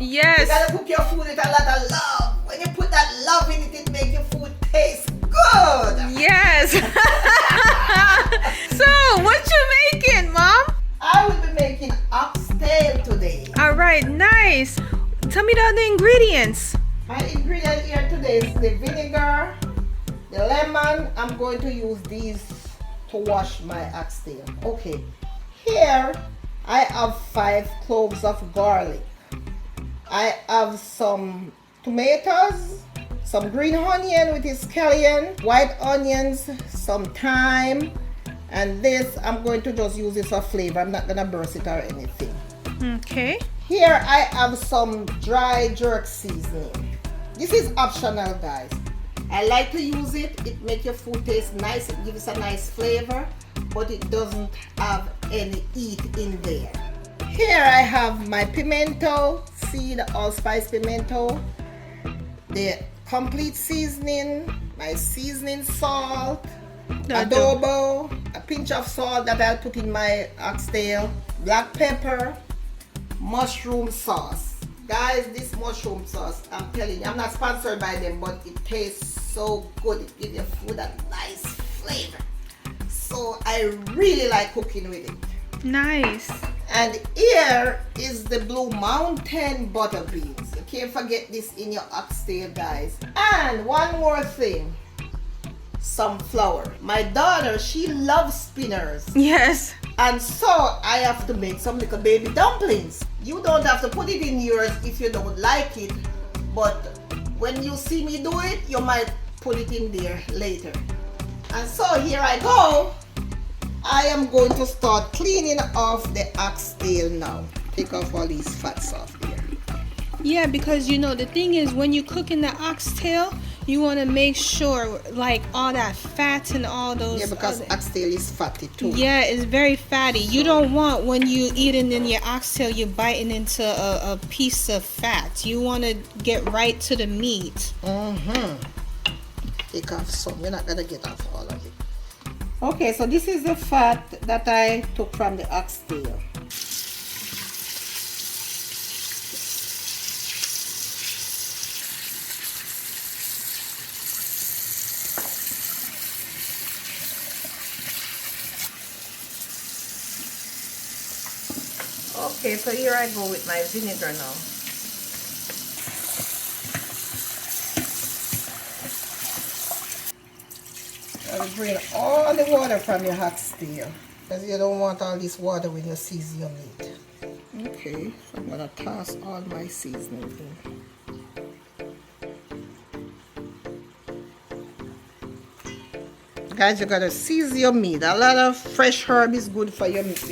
Yes. You gotta cook your food with a lot of love. When you put that love in it, it makes your food taste good. Yes. So, what you making, Mom? I will be making oxtail today. All right, nice. Tell me the other ingredients. My ingredient here today is the vinegar, the lemon. I'm going to use these to wash my oxtail. Okay, here I have 5 cloves of garlic. I have some tomatoes, some green onion with its scallion, white onions, some thyme, and this I'm going to just use this for flavor. I'm not gonna burst it or anything. Okay. Here I have some dry jerk seasoning. This is optional, guys. I like to use it. It makes your food taste nice. It gives a nice flavor, but it doesn't have any heat in there. Here I have my pimento, see the allspice pimento, the complete seasoning, my seasoning salt, adobo, a pinch of salt that I'll put in my oxtail, black pepper, mushroom sauce. Guys, this mushroom sauce, I'm telling you, I'm not sponsored by them, but it tastes so good. It gives your food a nice flavor. So I really like cooking with it. Nice. And here is the Blue Mountain butter beans. You can't forget this in your oxtail, guys. And one more thing, some flour. My daughter, she loves spinners. Yes. And so I have to make some little baby dumplings. You don't have to put it in yours if you don't like it, but when you see me do it, you might put it in there later. And so here I go. I am going to start cleaning off the oxtail now. Take off all these fats off there. Yeah, because you know the thing is when you cook in the oxtail, you want to make sure like all that fat and all those. Yeah, because oxtail is fatty too. Yeah, it's very fatty. You don't want when you eating in your oxtail, you're biting into a piece of fat. You want to get right to the meat. Take off some. You're not gonna get off all of it. Okay, so this is the fat that I took from the oxtail. Okay, so here I go with my vinegar now. I'll drain all the water from your oxtail because you don't want all this water when you season your meat. Okay, so I'm gonna toss all my seasoning in. Guys, you gotta season your meat. A lot of fresh herb is good for your meat.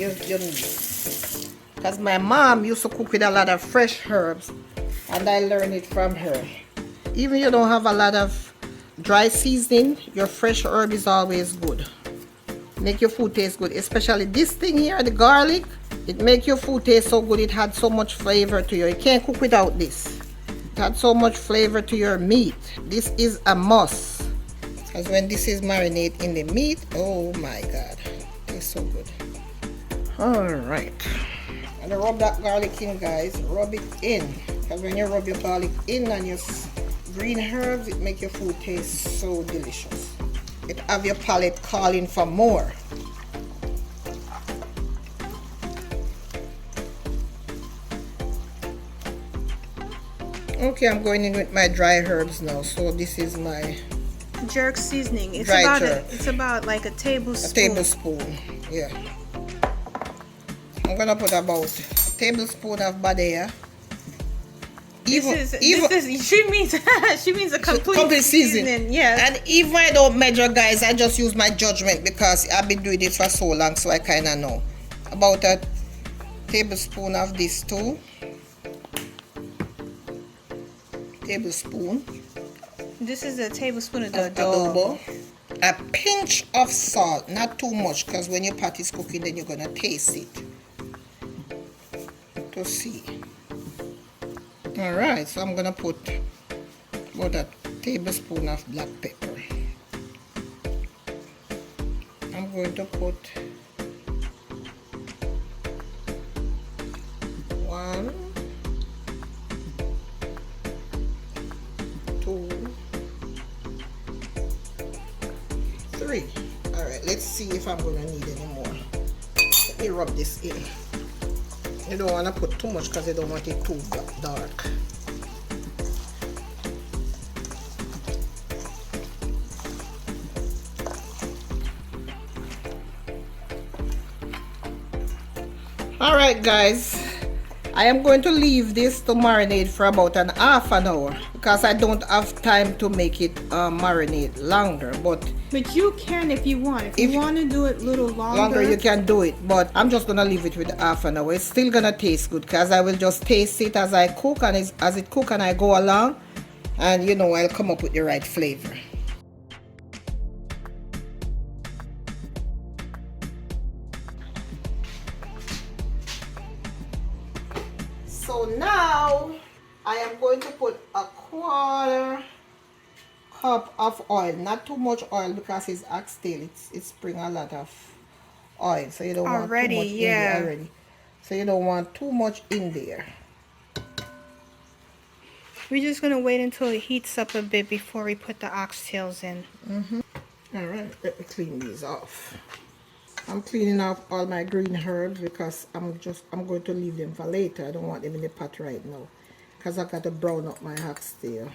Because my mom used to cook with a lot of fresh herbs and I learned it from her. Even you don't have a lot of dry seasoning, your fresh herb is always good. Make your food taste good. Especially this thing here, the garlic. It make your food taste so good. It had so much flavor to you. You can't cook without this. It had so much flavor to your meat. This is a must. Because when this is marinate in the meat, oh my God. It's so good. Alright. And rub that garlic in, guys. Rub it in. Because when you rub your garlic in and your green herbs, it make your food taste so delicious. It have your palate calling for more. Okay, I'm going in with my dry herbs now. So this is my jerk seasoning. It's dry about jerk. it's about like a tablespoon. A tablespoon, yeah. I'm gonna put about a tablespoon of badea. She means a complete seasoning. Yes. And if I don't measure, guys, I just use my judgment because I've been doing it for so long, so I kind of know. About a tablespoon of this too. Tablespoon. This is a tablespoon of the adobo. A pinch of salt, not too much, because when your pot is cooking, then you're gonna taste it to see. All right, so I'm gonna put about a tablespoon of black pepper. I'm going to put 1, 3. All right, let's see if I'm gonna need any more. Let me rub this in. You don't want to put too much because you don't want it too dark. Alright guys, I am going to leave this to marinate for about an half an hour because I don't have time to make it marinate longer, but you can if you want. If you want to do it a little longer, you can do it, but I'm just gonna leave it with half an hour. It's still gonna taste good because I will just taste it as I cook, and as it cook and I go along, and you know, I'll come up with the right flavor. So now I am going to put a 1/4 cup of oil, not too much oil because it's oxtail. It's bring a lot of oil, so you don't want too much in there already. So you don't want too much in there. We're just gonna wait until it heats up a bit before we put the oxtails in. All right, let me clean these off. I'm cleaning off all my green herbs because I'm going to leave them for later. I don't want them in the pot right now because I got to brown up my oxtail.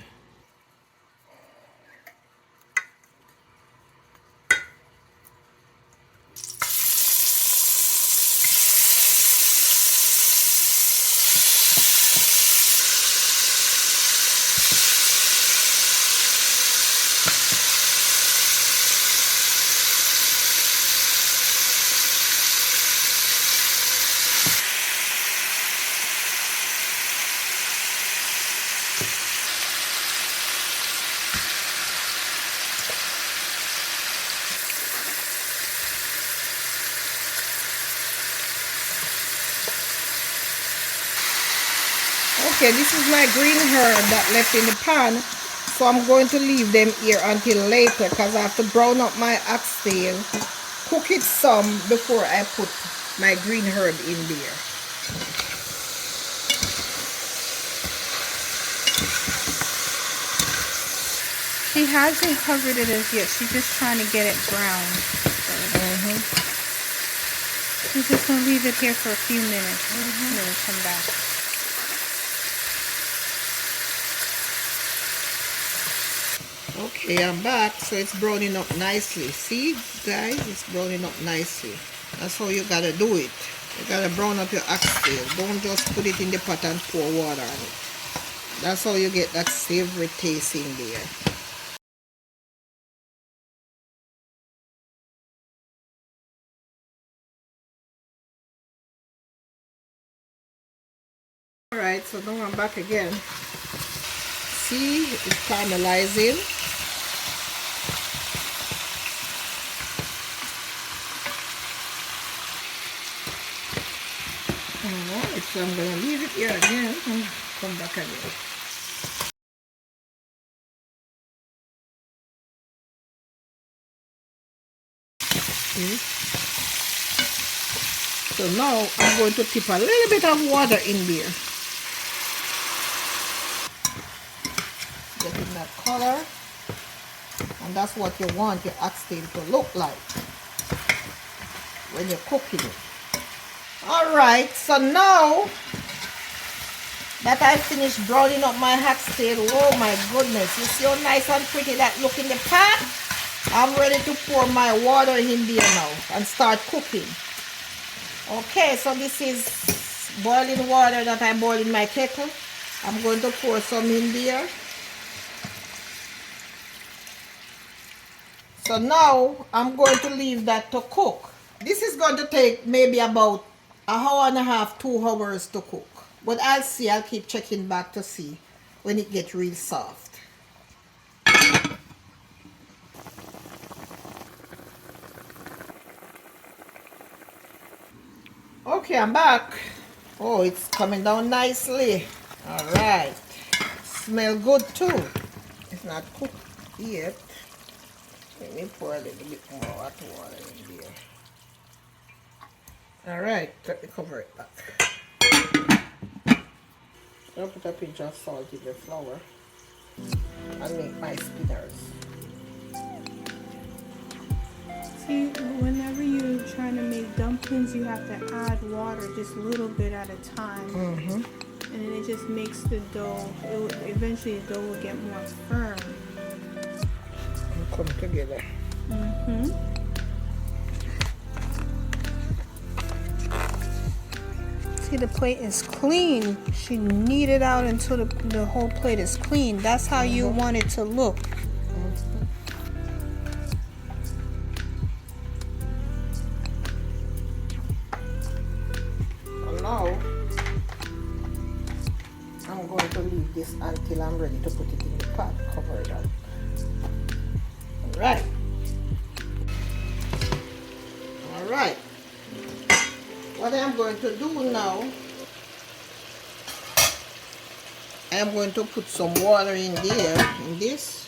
Okay, this is my green herb that left in the pan, so I'm going to leave them here until later because I have to brown up my oxtail, cook it some before I put my green herb in there. She hasn't covered it as yet. She's just trying to get it brown. We're just gonna leave it here for a few minutes and then come back. Okay, I'm back, so it's browning up nicely. See, guys, it's browning up nicely. That's how you gotta do it. You gotta brown up your oxtail. Don't just put it in the pot and pour water on it. That's how you get that savory taste in there. Alright, so now I'm back again. See, it's caramelizing. Alright, so I'm going to leave it here again and come back again. See? So now I'm going to tip a little bit of water in there. Getting that color, and that's what you want your oxtail to look like when you're cooking it. Alright, so now that I finished browning up my oxtail, oh my goodness, you see how nice and pretty that look in the pan? I'm ready to pour my water in there now and start cooking. Okay, so this is boiling water that I boiled in my kettle. I'm going to pour some in there. So now I'm going to leave that to cook. This is going to take maybe about an hour and a half, 2 hours to cook. But I'll see, I'll keep checking back to see when it gets real soft. Okay, I'm back. Oh, it's coming down nicely. Alright. Smell good too. It's not cooked yet. Let me pour a little bit more hot water in there. Alright, let me cover it back. I'll put a pinch of salt in the flour and make my spinners. See, whenever you're trying to make dumplings, you have to add water just a little bit at a time. And then it just makes the dough, eventually the dough will get more firm. And come together. See, the plate is clean. She kneaded out until the whole plate is clean. That's how you want it to look. Now I'm going to leave this until I'm ready to put it in the pot. Cover it up. Alright. Alright. What I'm going to do now, I am going to put some water in there, in this.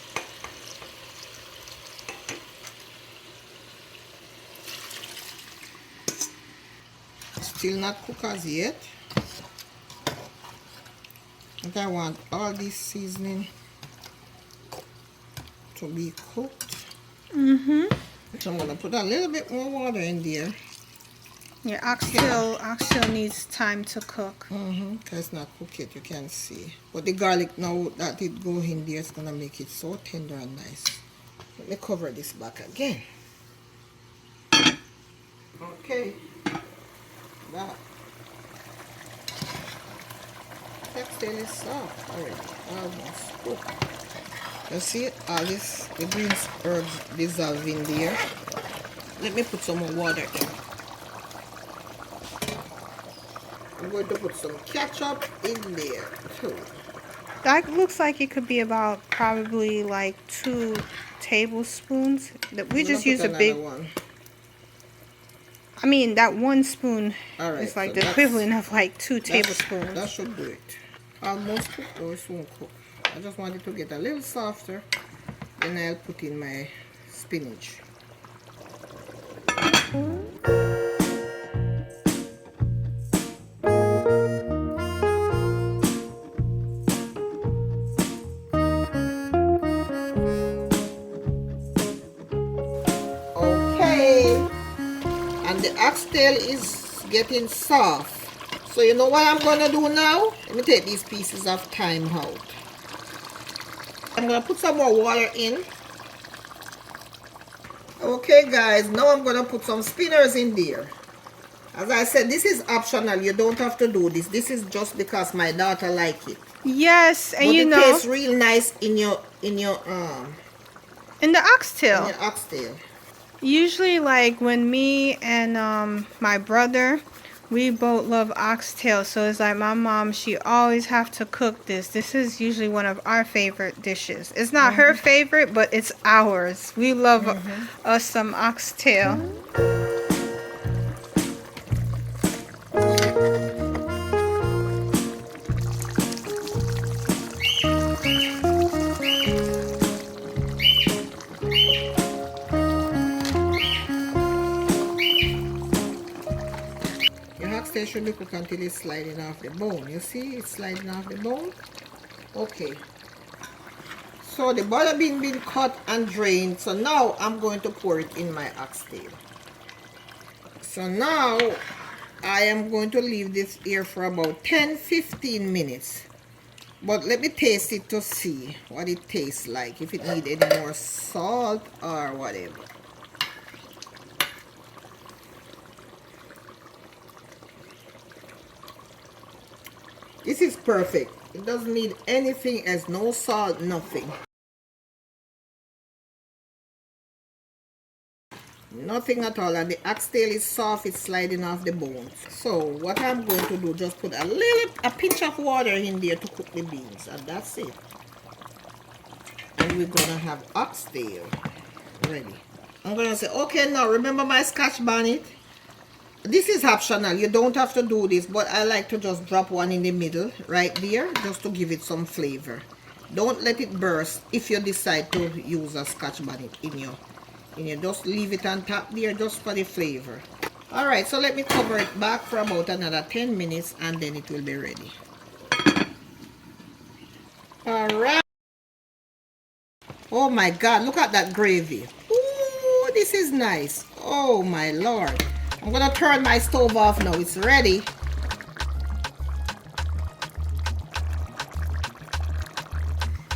Still not cooked as yet. And I want all this seasoning to be cooked. So I'm gonna put a little bit more water in there. Your oxtail needs time to cook. Because it's not cooked yet, you can see. But the garlic, now that it go in there, it's gonna make it so tender and nice. Let me cover this back again. Okay. That oxtail is soft already, almost cooked. You see all this, the greens herbs dissolve in there. Let me put some more water in. I'm going to put some ketchup in there too. That looks like it could be about probably like 2 tablespoons. We just use a big one. I mean, that 1 spoon is like so the equivalent of like 2 tablespoons. That should do it. Almost cooked, though it won't cook. I just want it to get a little softer. Then I'll put in my spinach. Okay, and the oxtail is getting soft. So you know what I'm gonna do now? Let me take these pieces of thyme out. I'm gonna put some more water in. Okay guys, now I'm gonna put some spinners in there. As I said, this is optional. You don't have to do this. This is just because my daughter like it. Yes, and but you know, it tastes real nice in the oxtail. In your oxtail. Usually, like when me and my brother, we both love oxtail, so it's like my mom, she always have to cook this. This is usually one of our favorite dishes. It's not her favorite, but it's ours. We love us some oxtail. Oxtail should be cooked until it's sliding off the bone. You see, it's sliding off the bone. Okay. So the butter bean been cut and drained. So now I'm going to pour it in my oxtail. So now I am going to leave this here for about 10-15 minutes. But let me taste it to see what it tastes like. If it needs any more salt or whatever. This is perfect. It doesn't need anything else, no salt, nothing. Nothing at all, and the oxtail is soft, it's sliding off the bones. So what I'm going to do, just put a pinch of water in there to cook the beans, and that's it. And we're gonna have oxtail ready. I'm gonna say, okay, now remember my scotch bonnet? This is optional, you don't have to do this, but I like to just drop one in the middle right there just to give it some flavor. Don't let it burst if you decide to use a scotch bonnet in your just leave it on top there just for the flavor. Alright, so let me cover it back for about another 10 minutes and then it will be ready. Alright. Oh my god, look at that gravy. Ooh, this is nice. Oh my Lord. I'm gonna turn my stove off now. It's ready.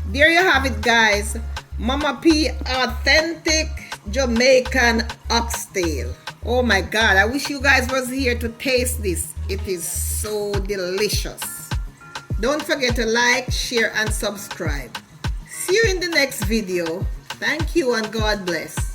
There you have it, guys. Mama P authentic Jamaican oxtail. Oh my God, I wish you guys was here to taste this. It is so delicious. Don't forget to like, share, and subscribe. See you in the next video. Thank you and God bless.